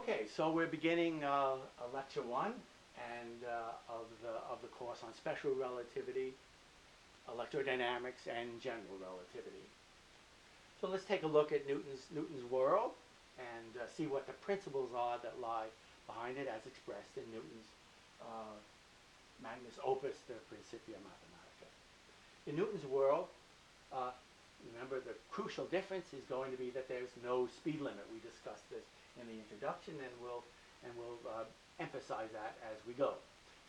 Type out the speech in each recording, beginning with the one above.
Okay, so we're beginning lecture one and of the course on special relativity, electrodynamics, and general relativity. So let's take a look at Newton's world and see what the principles are that lie behind it, as expressed in Newton's magnus opus, the Principia Mathematica. In Newton's world, remember the crucial difference is going to be that there's no speed limit. We discussed this in the introduction, and we'll emphasize that as we go.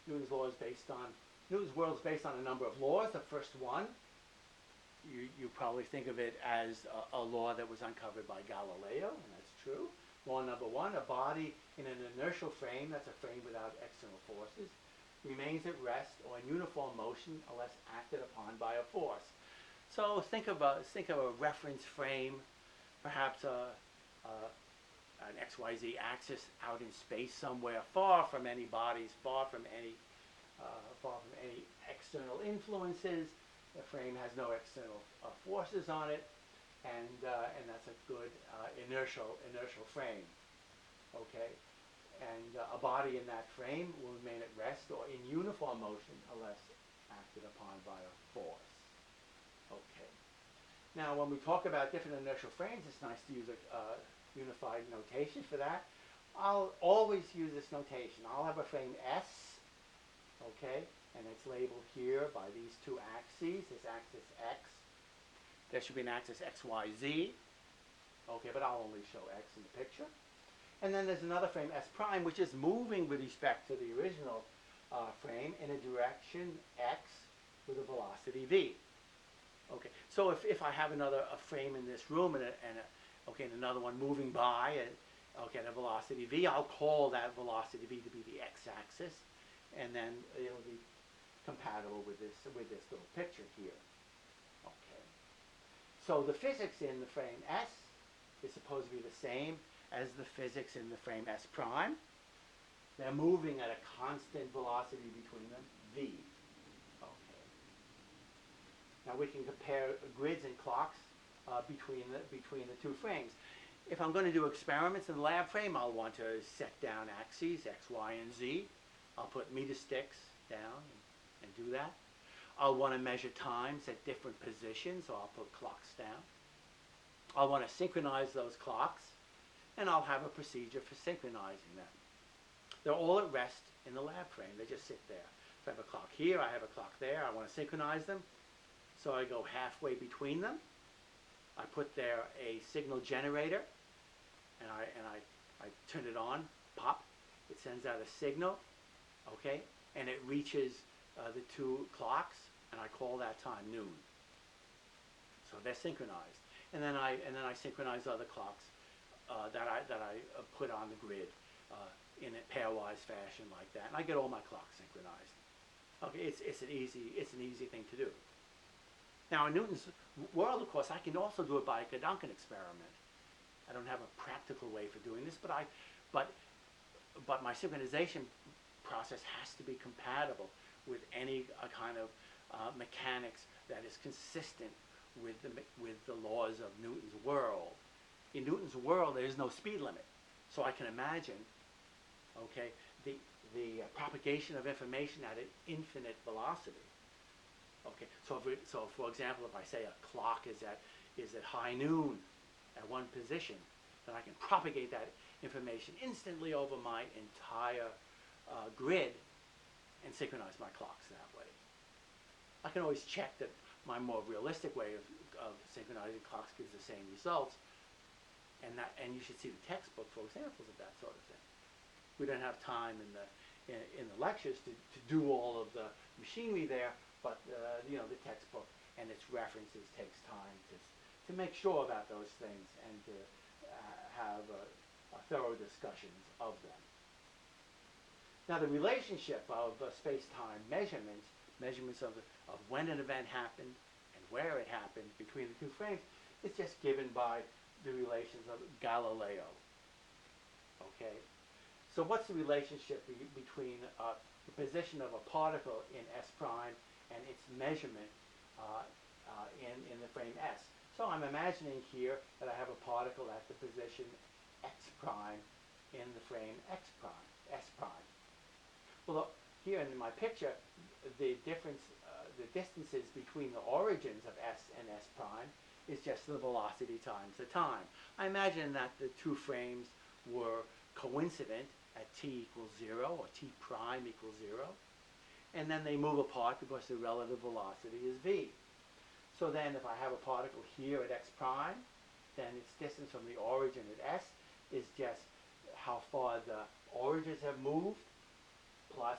Newton's world is based on a number of laws. The first one, you probably think of it as a law that was uncovered by Galileo, and that's true. Law number one: a body in an inertial frame, that's a frame without external forces, remains at rest or in uniform motion unless acted upon by a force. So think of a reference frame, perhaps an XYZ axis out in space somewhere, far from any bodies, far from any external influences. The frame has no external forces on it, and that's a good inertial frame. Okay, and a body in that frame will remain at rest or in uniform motion unless acted upon by a force. Okay. Now, when we talk about different inertial frames, it's nice to use a unified notation for that. I'll always use this notation. I'll have a frame S, okay, and it's labeled here by these two axes, this axis X. There should be an axis XYZ, okay, but I'll only show X in the picture. And then there's another frame S prime, which is moving with respect to the original frame in a direction X with a velocity V. Okay, so if I have a frame in this room and another one moving by at a velocity v, I'll call that velocity v to be the x-axis, and then it'll be compatible with this little picture here. Okay, so the physics in the frame S is supposed to be the same as the physics in the frame S prime. They're moving at a constant velocity between them, v. Now we can compare grids and clocks between the two frames. If I'm going to do experiments in the lab frame, I'll want to set down axes, X, Y, and Z. I'll put meter sticks down and do that. I'll want to measure times at different positions, so I'll put clocks down. I'll want to synchronize those clocks, and I'll have a procedure for synchronizing them. They're all at rest in the lab frame. They just sit there. So I have a clock here, I have a clock there. I want to synchronize them. So I go halfway between them. I put there a signal generator, and I turn it on, pop. It sends out a signal, okay, and it reaches the two clocks, and I call that time noon. So they're synchronized, and then I synchronize other clocks that I put on the grid in a pairwise fashion like that, and I get all my clocks synchronized. Okay, it's an easy thing to do. Now, in Newton's world, of course, I can also do it by a Duncan experiment. I don't have a practical way for doing this, but my synchronization process has to be compatible with any kind of mechanics that is consistent with the laws of Newton's world. In Newton's world, there is no speed limit, so I can imagine, okay, the propagation of information at an infinite velocity. Okay, so for example, if I say a clock is at high noon at one position, then I can propagate that information instantly over my entire grid and synchronize my clocks that way. I can always check that my more realistic way of synchronizing clocks gives the same results, and you should see the textbook for examples of that sort of thing. We don't have time in the lectures to do all of the machinery there. But the textbook and its references takes time to make sure about those things and to have thorough discussions of them. Now, the relationship of space-time measurements of when an event happened and where it happened between the two frames, is just given by the relations of Galileo. Okay, so what's the relationship between the position of a particle in S prime and its measurement in the frame S? So I'm imagining here that I have a particle at the position x prime in the frame x prime, s prime. Well, look, here in my picture, the difference, the distances between the origins of s and s prime is just the velocity times the time. I imagine that the two frames were coincident at t equals 0 or t prime equals 0, and then they move apart because the relative velocity is v. So then if I have a particle here at x prime, then its distance from the origin at s is just how far the origins have moved plus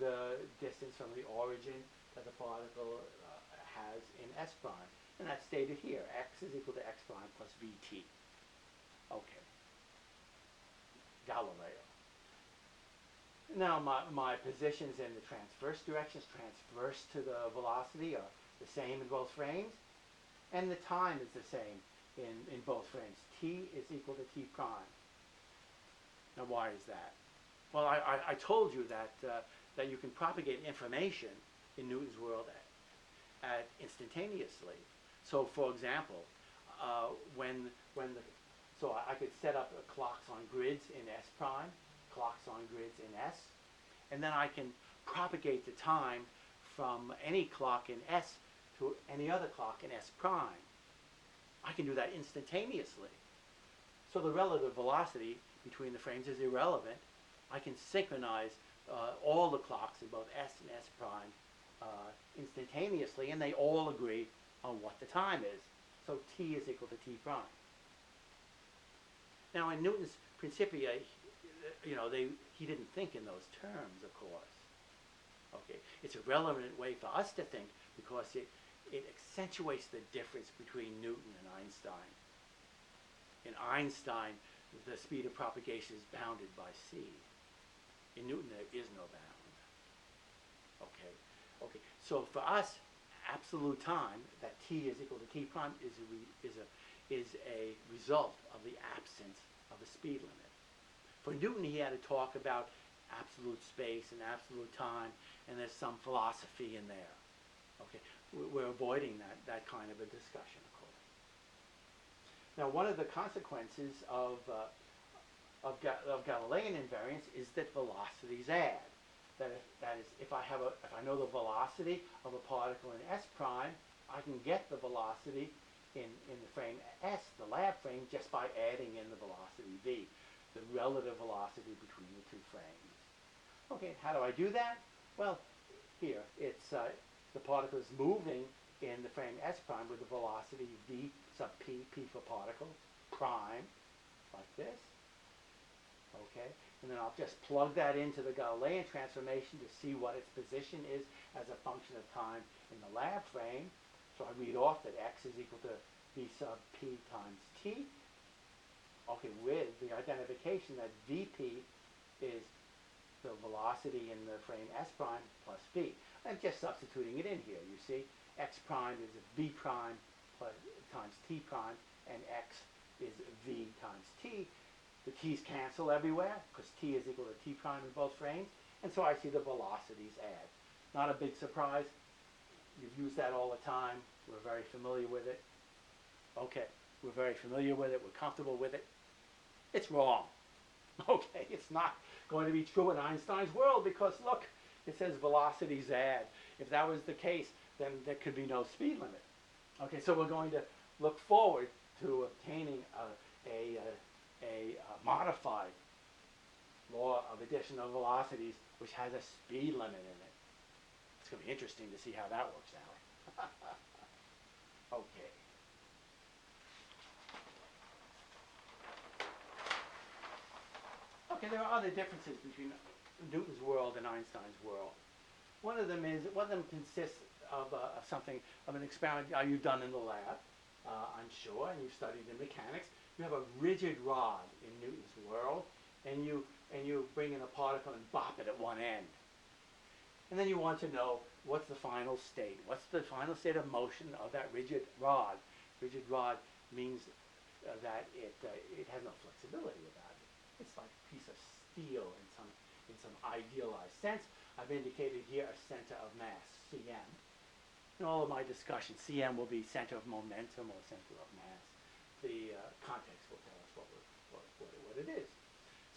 the distance from the origin that the particle has in s prime. And that's stated here. X is equal to x prime plus vt. Okay. Galileo. Now my positions in the transverse directions, transverse to the velocity, are the same in both frames. And the time is the same in both frames. T is equal to t prime. Now why is that? Well, I told you that you can propagate information in Newton's world at instantaneously. So, for example, so I could set up clocks on grids in s prime, clocks on grids in s, and then I can propagate the time from any clock in s to any other clock in s prime. I can do that instantaneously. So the relative velocity between the frames is irrelevant. I can synchronize all the clocks in both s and s prime instantaneously, and they all agree on what the time is. So t is equal to t prime. Now in Newton's Principia, he didn't think in those terms, of course. Okay, it's a relevant way for us to think because it accentuates the difference between Newton and Einstein. In Einstein, the speed of propagation is bounded by c. In Newton, there is no bound. Okay. So for us, absolute time, that t is equal to t prime, is a result of the absence of a speed limit. For Newton, he had to talk about absolute space and absolute time, and there's some philosophy in there. Okay, we're avoiding that kind of a discussion, of course. Now, one of the consequences of Galilean invariance is that velocities add. That is, if I know the velocity of a particle in s prime, I can get the velocity in the frame s, the lab frame, just by adding in the velocity v, the relative velocity between the two frames. Okay, how do I do that? Well, here it's the particle is moving in the frame s prime with the velocity v sub p, p for particle, prime, like this. Okay, and then I'll just plug that into the Galilean transformation to see what its position is as a function of time in the lab frame. So I read off that x is equal to v sub p times t. Okay, with the identification that vp is the velocity in the frame s prime plus v. I'm just substituting it in here. You see, x prime is v prime plus, times t prime, and x is v times t. The t's cancel everywhere because t is equal to t prime in both frames, and so I see the velocities add. Not a big surprise. You've used that all the time. We're very familiar with it. Okay, we're very familiar with it. We're comfortable with it. It's wrong. Okay, it's not going to be true in Einstein's world because, look, it says velocities add. If that was the case, then there could be no speed limit. Okay, so we're going to look forward to obtaining a modified law of addition of velocities which has a speed limit in it. It's going to be interesting to see how that works out. Okay. Okay, there are other differences between Newton's world and Einstein's world. One of them consists of an experiment you've done in the lab, I'm sure, and you've studied in mechanics. You have a rigid rod in Newton's world, and you bring in a particle and bop it at one end. And then you want to know what's the final state. What's the final state of motion of that rigid rod? Rigid rod means that it has no flexibility about it. It's like a piece of steel in some idealized sense. I've indicated here a center of mass, Cm. In all of my discussion, Cm will be center of momentum or center of mass. The context will tell us what it is.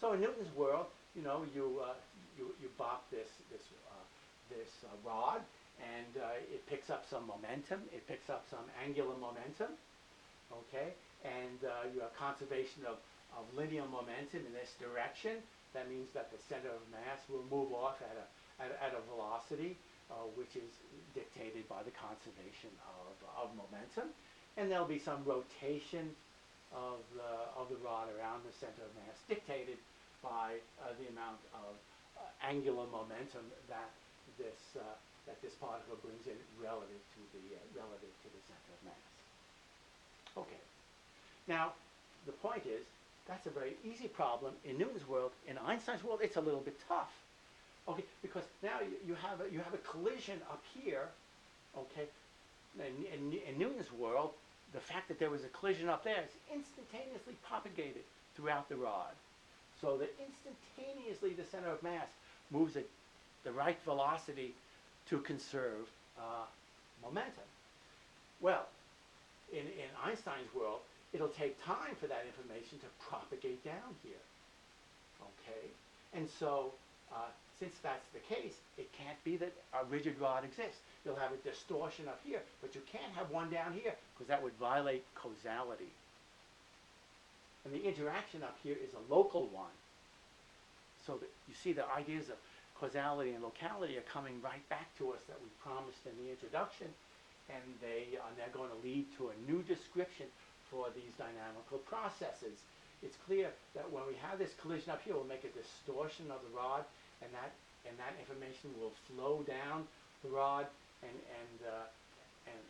So in Newton's world, you bop this rod, and it picks up some momentum. It picks up some angular momentum, okay? And you have conservation of linear momentum in this direction. That means that the center of mass will move off at a velocity which is dictated by the conservation of momentum. And there'll be some rotation of the rod around the center of mass dictated by the amount of angular momentum that this particle brings in relative to the center of mass. Okay. Now, the point is, that's a very easy problem in Newton's world. In Einstein's world, it's a little bit tough. Okay, because now you have a collision up here. Okay, in Newton's world, the fact that there was a collision up there is instantaneously propagated throughout the rod, so that instantaneously the center of mass moves at the right velocity to conserve momentum. Well, in Einstein's world, it'll take time for that information to propagate down here. Okay, and so since that's the case, it can't be that a rigid rod exists. You'll have a distortion up here, but you can't have one down here because that would violate causality. And the interaction up here is a local one. So that you see the ideas of causality and locality are coming right back to us that we promised in the introduction, and they're going to lead to a new description for these dynamical processes. It's clear that when we have this collision up here, we'll make a distortion of the rod, and that information will flow down the rod and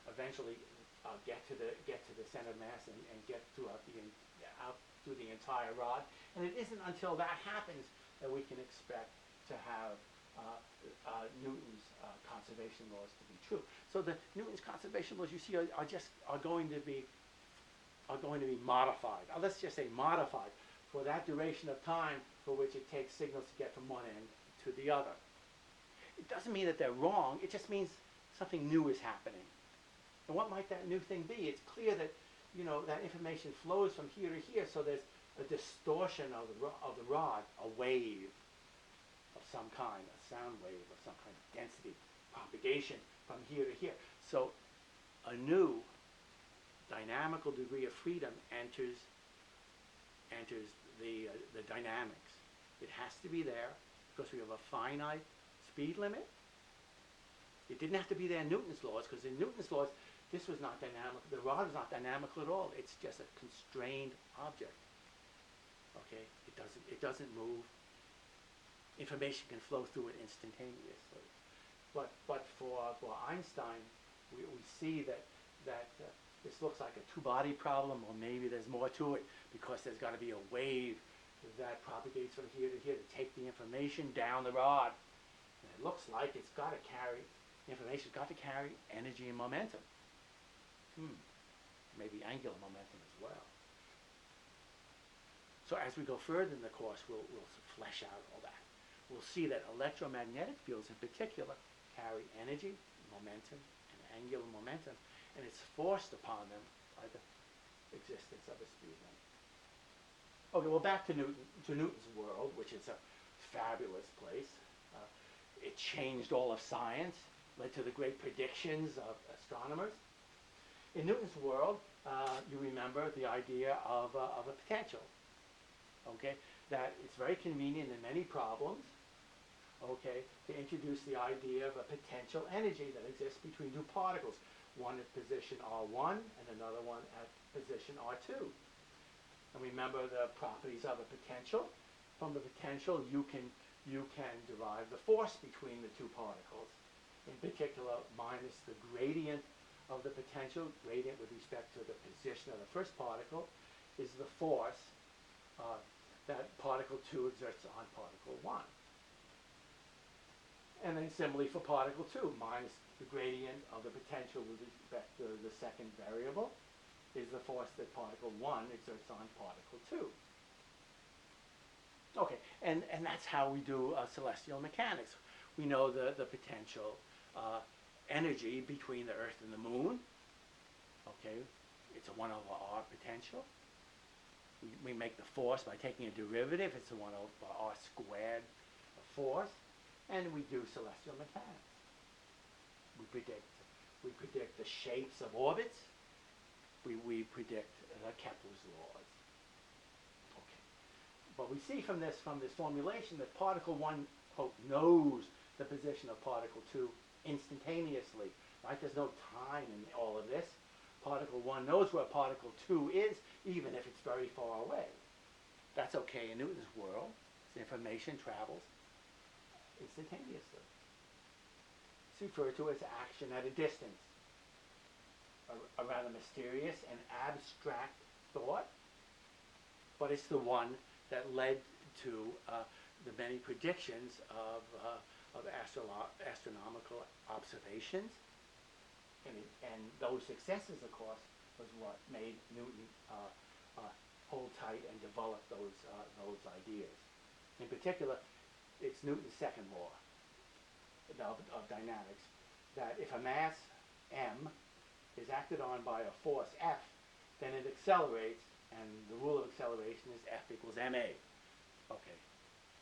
eventually get to the center of mass and get out through the entire rod. And it isn't until that happens that we can expect to have Newton's conservation laws to be true. So the Newton's conservation laws you see are going to be modified. Let's just say modified for that duration of time for which it takes signals to get from one end to the other. It doesn't mean that they're wrong. It just means something new is happening. And what might that new thing be? It's clear that that information flows from here to here, so there's a distortion of the rod, a wave of some kind, a sound wave of some kind of density propagation from here to here. So a new dynamical degree of freedom enters the dynamics. It has to be there because we have a finite speed limit. It didn't have to be there in Newton's laws, because in Newton's laws this was not dynamic. The rod is not dynamical at all. It's just a constrained object. Okay, it doesn't move. Information can flow through it instantaneously. But for Einstein, we see that this looks like a two-body problem, or maybe there's more to it, because there's got to be a wave that propagates from here to here to take the information down the rod. And it looks like it's got to carry, information's got to carry energy and momentum. Maybe angular momentum as well. So as we go further in the course, we'll flesh out all that. We'll see that electromagnetic fields in particular carry energy, momentum, and angular momentum, and it's forced upon them by the existence of a speed limit. Okay, well, back to Newton's world, which is a fabulous place. It changed all of science, led to the great predictions of astronomers. In Newton's world, you remember the idea of a potential. Okay, that it's very convenient in many problems, okay, to introduce the idea of a potential energy that exists between two particles, one at position R1 and another one at position R2. And remember the properties of a potential. From the potential, you can derive the force between the two particles. In particular, minus the gradient of the potential, gradient with respect to the position of the first particle, is the force that particle 2 exerts on particle 1. And then similarly for particle 2, minus the gradient of the potential with respect to the second variable is the force that particle 1 exerts on particle 2. Okay, and that's how we do celestial mechanics. We know the potential energy between the Earth and the Moon. Okay, it's a 1 over r potential. we make the force by taking a derivative. It's the 1 over r squared force. And we do celestial mechanics. We predict the shapes of orbits. We predict Kepler's laws. Okay. But we see from this formulation that particle 1, quote, knows the position of particle 2 instantaneously. Right? There's no time in all of this. Particle 1 knows where particle 2 is, even if it's very far away. That's okay in Newton's world. Information travels instantaneously. It's referred to as action at a distance. A rather mysterious and abstract thought, but it's the one that led to the many predictions of astronomical observations, and those successes, of course, was what made Newton hold tight and develop those ideas. In particular, it's Newton's second law of dynamics, that if a mass m is acted on by a force F, then it accelerates, and the rule of acceleration is F equals ma. Okay,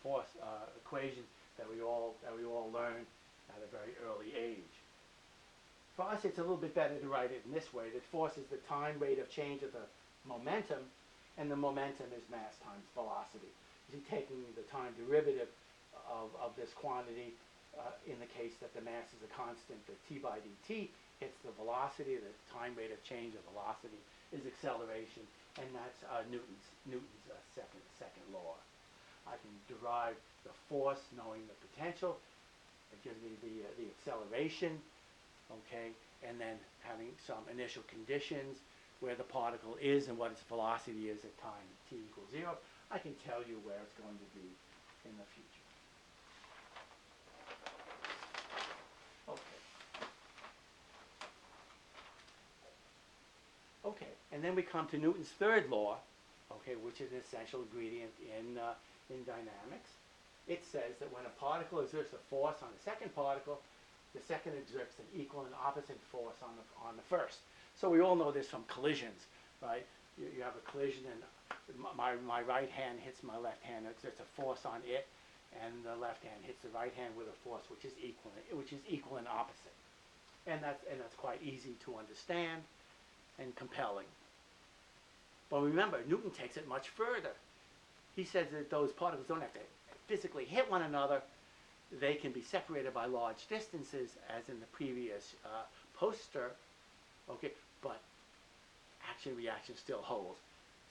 force equation that we all learn at a very early age. For us, it's a little bit better to write it in this way: that force is the time rate of change of the momentum, and the momentum is mass times velocity. You see, taking the time derivative of this quantity, in the case that the mass is a constant, the t by dt hits the velocity, the time rate of change of velocity is acceleration, and that's Newton's second law. I can derive the force knowing the potential. It gives me the acceleration, okay, and then having some initial conditions where the particle is and what its velocity is at time t equals 0. I can tell you where it's going to be in the future. Okay, and then we come to Newton's third law, okay, which is an essential ingredient in dynamics. It says that when a particle exerts a force on the second particle, the second exerts an equal and opposite force on the first. So we all know this from collisions, right? You have a collision, and my right hand hits my left hand, exerts a force on it, and the left hand hits the right hand with a force which is equal and opposite. And that's quite easy to understand and compelling. But remember, Newton takes it much further. He says that those particles don't have to physically hit one another. They can be separated by large distances, as in the previous poster, okay, but action-reaction still holds.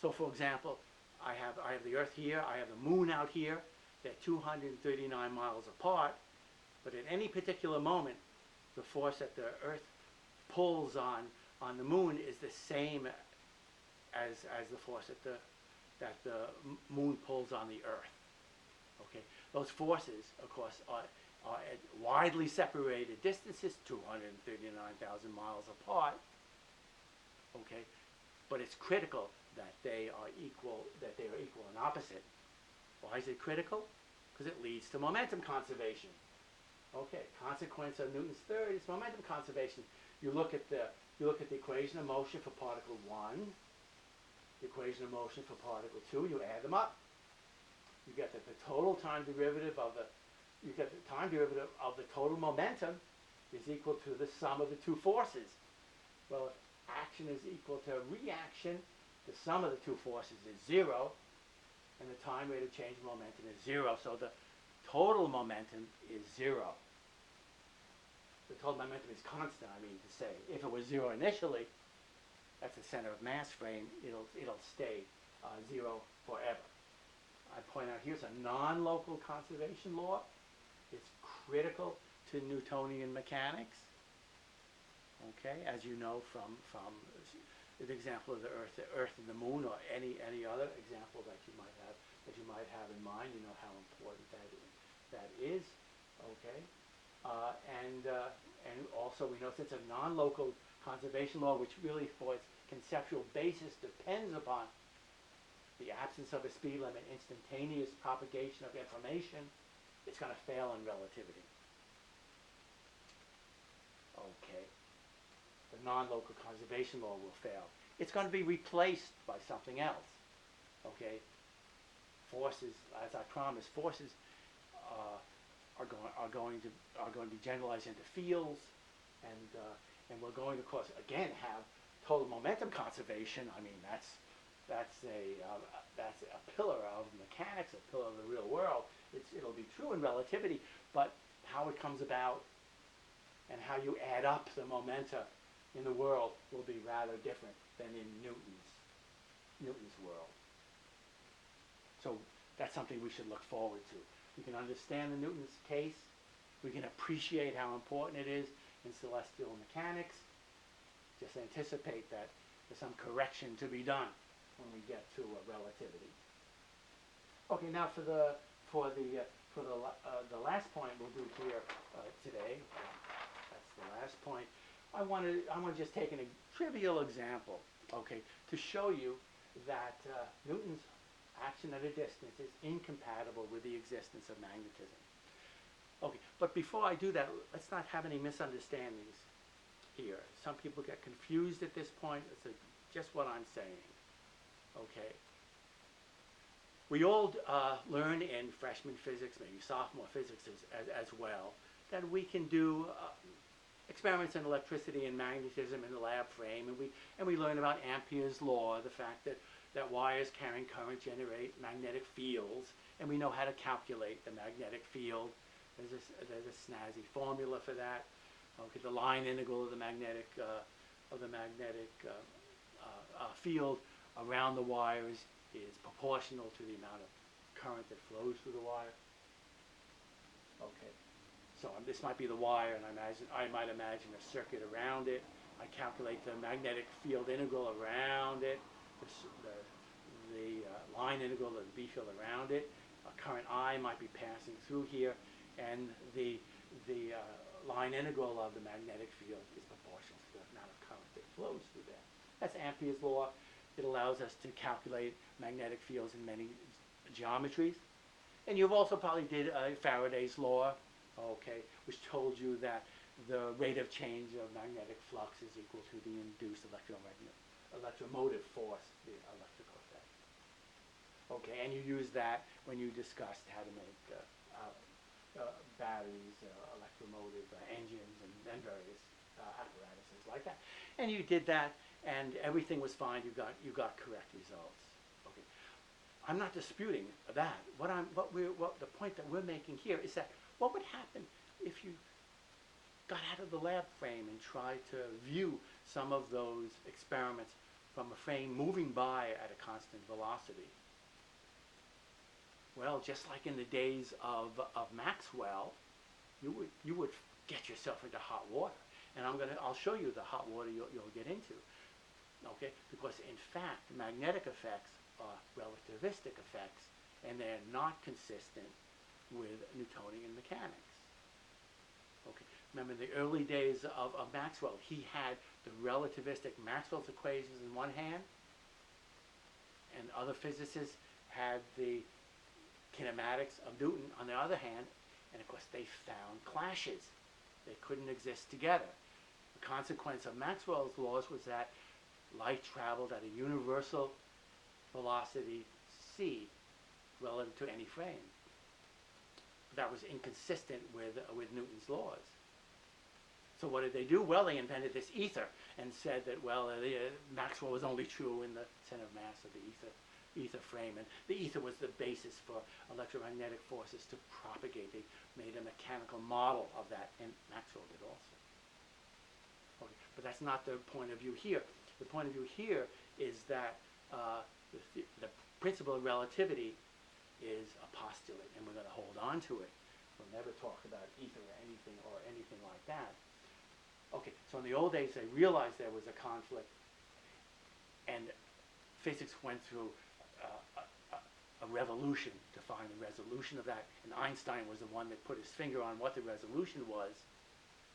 So for example, I have the Earth here, I have the Moon out here. They're 239 miles apart, but at any particular moment, the force that the Earth pulls on the Moon is the same as the force that the Moon pulls on the Earth. Okay, those forces, of course, are at widely separated distances, 239,000 miles apart. Okay, but it's critical that they are equal and opposite. Why is it critical? Because it leads to momentum conservation. Okay, consequence of Newton's third is momentum conservation. You look at the equation of motion for particle 1, the equation of motion for particle 2, you add them up. You get that the total time derivative of the total momentum is equal to the sum of the two forces. Well, if action is equal to reaction, the sum of the two forces is 0, and the time rate of change of momentum is 0. So the total momentum is 0. The total momentum is constant, I mean to say. If it was 0 initially, that's the center of mass frame, it'll stay 0 forever. I point out here's a non-local conservation law. It's critical to Newtonian mechanics. Okay, as you know from the example of the Earth and the Moon, or any other example that you might have in mind, you know how important that is. Okay, and also we know since a non-local conservation law, which really for its conceptual basis depends upon the absence of a speed limit, instantaneous propagation of information, it's going to fail in relativity. Okay. The non-local conservation law will fail. It's going to be replaced by something else. Okay, forces, as I promised, forces uh, are going to be generalized into fields, and we're going to, of course, again have total momentum conservation. I mean, that's a pillar of mechanics, a pillar of the real world. It'll be true in relativity, but how it comes about and how you add up the momenta in the world will be rather different than in Newton's world. So that's something we should look forward to. We can understand the Newton's case. We can appreciate how important it is in celestial mechanics. Just anticipate that there's some correction to be done when we get to relativity. Okay, now for the last point we'll do here today. That's the last point. I want to just take a trivial example, okay, to show you that Newton's action at a distance is incompatible with the existence of magnetism. Okay, but before I do that, let's not have any misunderstandings here. Some people get confused at this point. It's just what I'm saying. Okay. We all learn in freshman physics, maybe sophomore physics as well, that we can do experiments in electricity and magnetism in the lab frame, and we learn about Ampere's law, the fact that wires carrying current generate magnetic fields, and we know how to calculate the magnetic field. There's a snazzy formula for that. Okay, the line integral of the magnetic field around the wires is proportional to the amount of current that flows through the wire. Okay, so this might be the wire, and I might imagine a circuit around it. I calculate the magnetic field integral around it, the line integral of the B field around it. A current I might be passing through here, and the line integral of the magnetic field is proportional to the amount of current that flows through there. That's Ampere's law. It allows us to calculate magnetic fields in many geometries. And you've also probably did Faraday's law, okay, which told you that the rate of change of magnetic flux is equal to the induced electromotive force, the electrical effect. Okay, and you use that when you discussed how to make batteries, electromotive engines, and various apparatuses like that. And you did that, and everything was fine. You got correct results. Okay, I'm not disputing that. The point that we're making here is that what would happen if you got out of the lab frame and tried to view some of those experiments from a frame moving by at a constant velocity? Well, just like in the days of Maxwell, you would get yourself into hot water, and I'll show you the hot water you'll get into. Okay, because in fact, magnetic effects are relativistic effects, and they're not consistent with Newtonian mechanics. Okay, remember the early days of Maxwell, he had the relativistic Maxwell's equations in one hand, and other physicists had the kinematics of Newton on the other hand, and of course they found clashes. They couldn't exist together. The consequence of Maxwell's laws was that light traveled at a universal velocity c relative to any frame. That was inconsistent with Newton's laws. So what did they do? Well, they invented this ether and said that, well, Maxwell was only true in the center of mass of the ether frame, and the ether was the basis for electromagnetic forces to propagate. They made a mechanical model of that, and Maxwell did also. Okay, but that's not the point of view here. The point of view here is that the principle of relativity is a postulate, and we're going to hold on to it. We'll never talk about ether or anything like that. Okay, so in the old days, they realized there was a conflict, and physics went through a revolution to find the resolution of that, and Einstein was the one that put his finger on what the resolution was.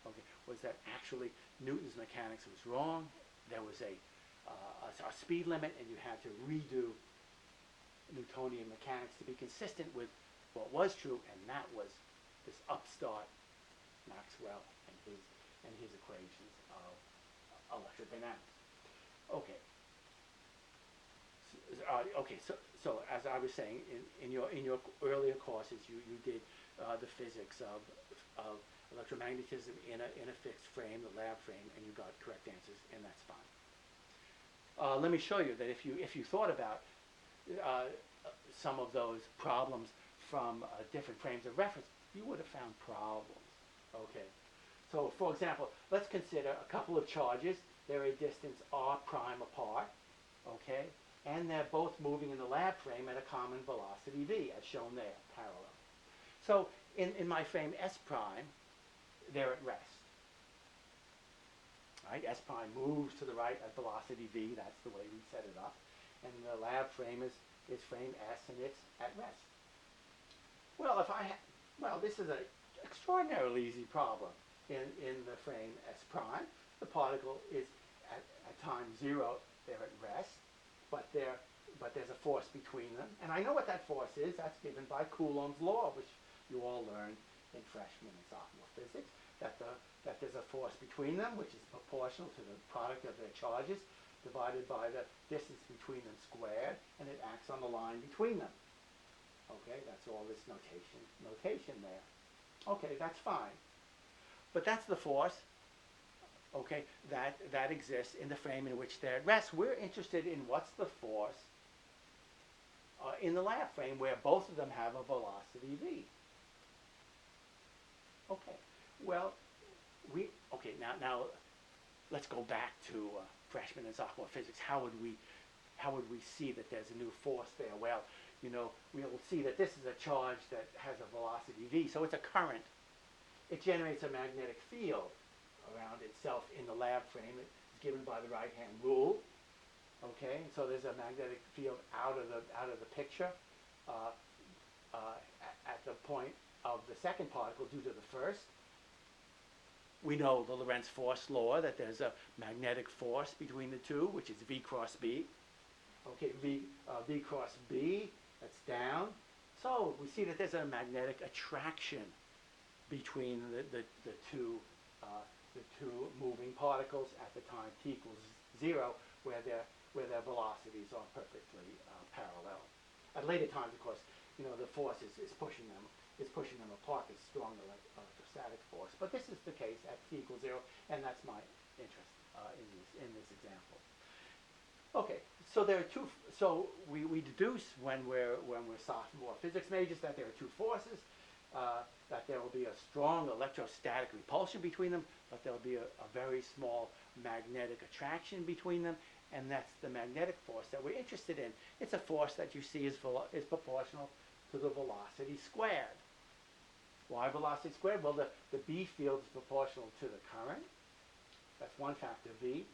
Okay, was that actually Newton's mechanics was wrong. There was a speed limit, and you had to redo Newtonian mechanics to be consistent with what was true, and that was this upstart Maxwell and his equations of electrodynamics. Okay. okay, so as I was saying, in your earlier courses, you did the physics of electromagnetism in a fixed frame, the lab frame, and you got correct answers, and that's fine. Let me show you that if you thought about some of those problems from different frames of reference, you would have found problems. Okay. So, for example, let's consider a couple of charges. They're a distance r prime apart. Okay. And they're both moving in the lab frame at a common velocity v, as shown there, parallel. So, in my frame S prime, they're at rest. Right? S prime moves to the right at velocity v. That's the way we set it up. And the lab frame is frame S, and it's at rest. Well, this is an extraordinarily easy problem in the frame S prime. The particle is at time 0, they're at rest, but there's a force between them. And I know what that force is. That's given by Coulomb's law, which you all learned in freshman and sophomore physics, that there's a force between them, which is proportional to the product of their charges, divided by the distance between them squared, and it acts on the line between them. Okay, that's all this notation there. Okay, that's fine. But that's the force, okay, that exists in the frame in which they're at rest. We're interested in what's the force in the lab frame where both of them have a velocity v. Okay, well, now let's go back to freshman and sophomore physics. How would we see that there's a new force there? Well, we'll see that this is a charge that has a velocity v, so it's a current. It generates a magnetic field around itself in the lab frame. It's given by the right-hand rule. Okay, and so there's a magnetic field out of the picture at the point of the second particle due to the first. We know the Lorentz force law, that there's a magnetic force between the two, which is V cross B. Okay, V cross B, that's down. So we see that there's a magnetic attraction between the two moving particles at the time t equals 0, where their velocities are perfectly parallel. At later times, of course, the force is pushing them apart. It's strong electrostatic force. But this is the case at t equals 0, and that's my interest in this example. Okay, so there are two. So we deduce when we're sophomore physics majors that there are two forces, that there will be a strong electrostatic repulsion between them, but there will be a very small magnetic attraction between them, and that's the magnetic force that we're interested in. It's a force that you see is proportional to the velocity squared. Why velocity squared? Well, the B field is proportional to the current. That's one factor, V.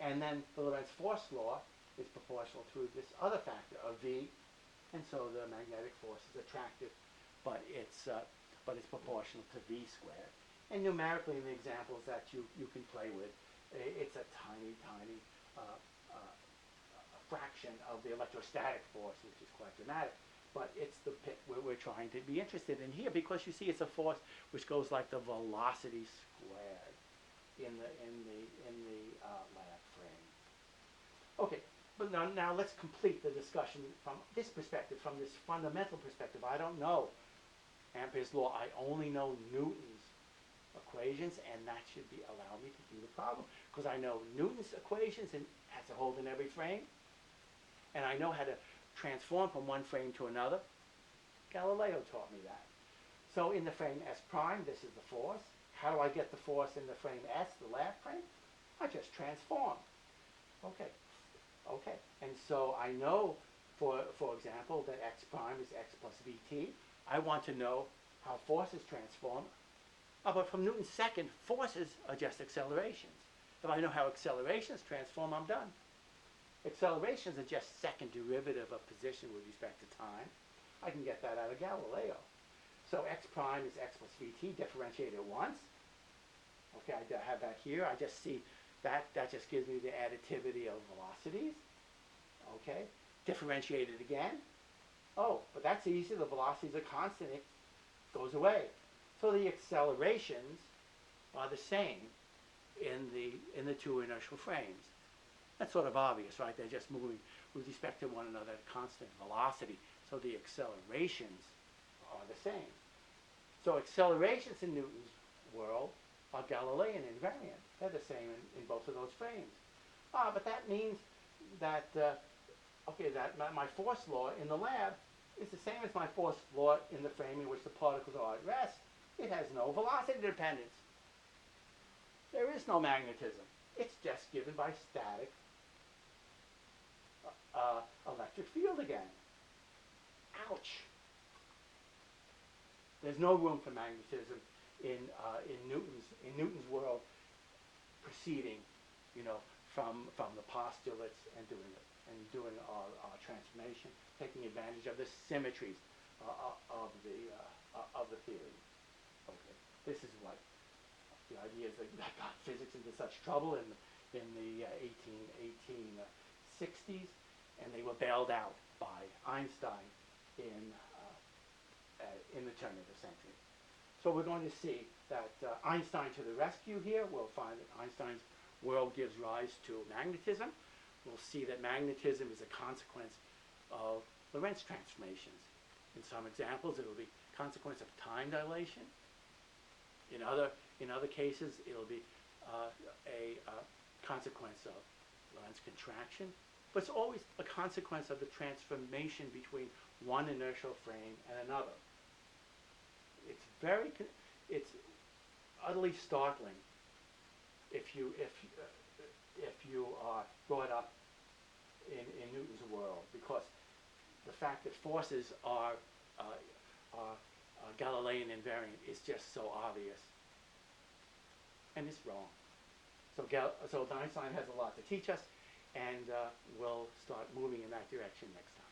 And then the Lorentz force law is proportional to this other factor of V. And so the magnetic force is attractive, but it's proportional to V squared. And numerically in the examples that you can play with, it's a tiny fraction of the electrostatic force, which is quite dramatic. But it's the pit where we're trying to be interested in here, because you see it's a force which goes like the velocity squared in the lab frame. Okay, but now let's complete the discussion from this perspective, from this fundamental perspective. I don't know Ampere's law. I only know Newton's equations, and that should allow me to do the problem, because I know Newton's equations and has to hold in every frame, and I know how to transform from one frame to another. Galileo taught me that. So in the frame S prime, this is the force. How do I get the force in the frame S, the lab frame? I just transform. Okay. And so I know, for example, that X prime is X plus Vt. I want to know how forces transform. But from Newton's second, forces are just accelerations. If I know how accelerations transform, I'm done. Accelerations are just second derivative of position with respect to time. I can get that out of Galileo. So X prime is X plus Vt, differentiate it once. Okay, I have that here. I just see that just gives me the additivity of velocities. Okay, differentiate it again. Oh, but that's easy. The velocities are constant. It goes away. So the accelerations are the same in the two inertial frames. That's sort of obvious, right? They're just moving with respect to one another at constant velocity. So the accelerations are the same. So accelerations in Newton's world are Galilean invariant. They're the same in both of those frames. But that means that, that my force law in the lab is the same as my force law in the frame in which the particles are at rest. It has no velocity dependence. There is no magnetism. It's just given by static electric field again. Ouch. There's no room for magnetism in Newton's world, proceeding, from the postulates and doing our transformation, taking advantage of the symmetries of the theory. Okay, this is what the ideas that got physics into such trouble in the 1860s, and they were bailed out by Einstein in the turn of the century. So we're going to see that Einstein to the rescue here. We'll find that Einstein's world gives rise to magnetism. We'll see that magnetism is a consequence of Lorentz transformations. In some examples, it will be consequence of time dilation. In other cases, it'll be a consequence of Lorentz contraction. But it's always a consequence of the transformation between one inertial frame and another. It's utterly startling if you are brought up in Newton's world, because the fact that forces are Galilean invariant is just so obvious, and it's wrong. So Einstein has a lot to teach us, and we'll start moving in that direction next time.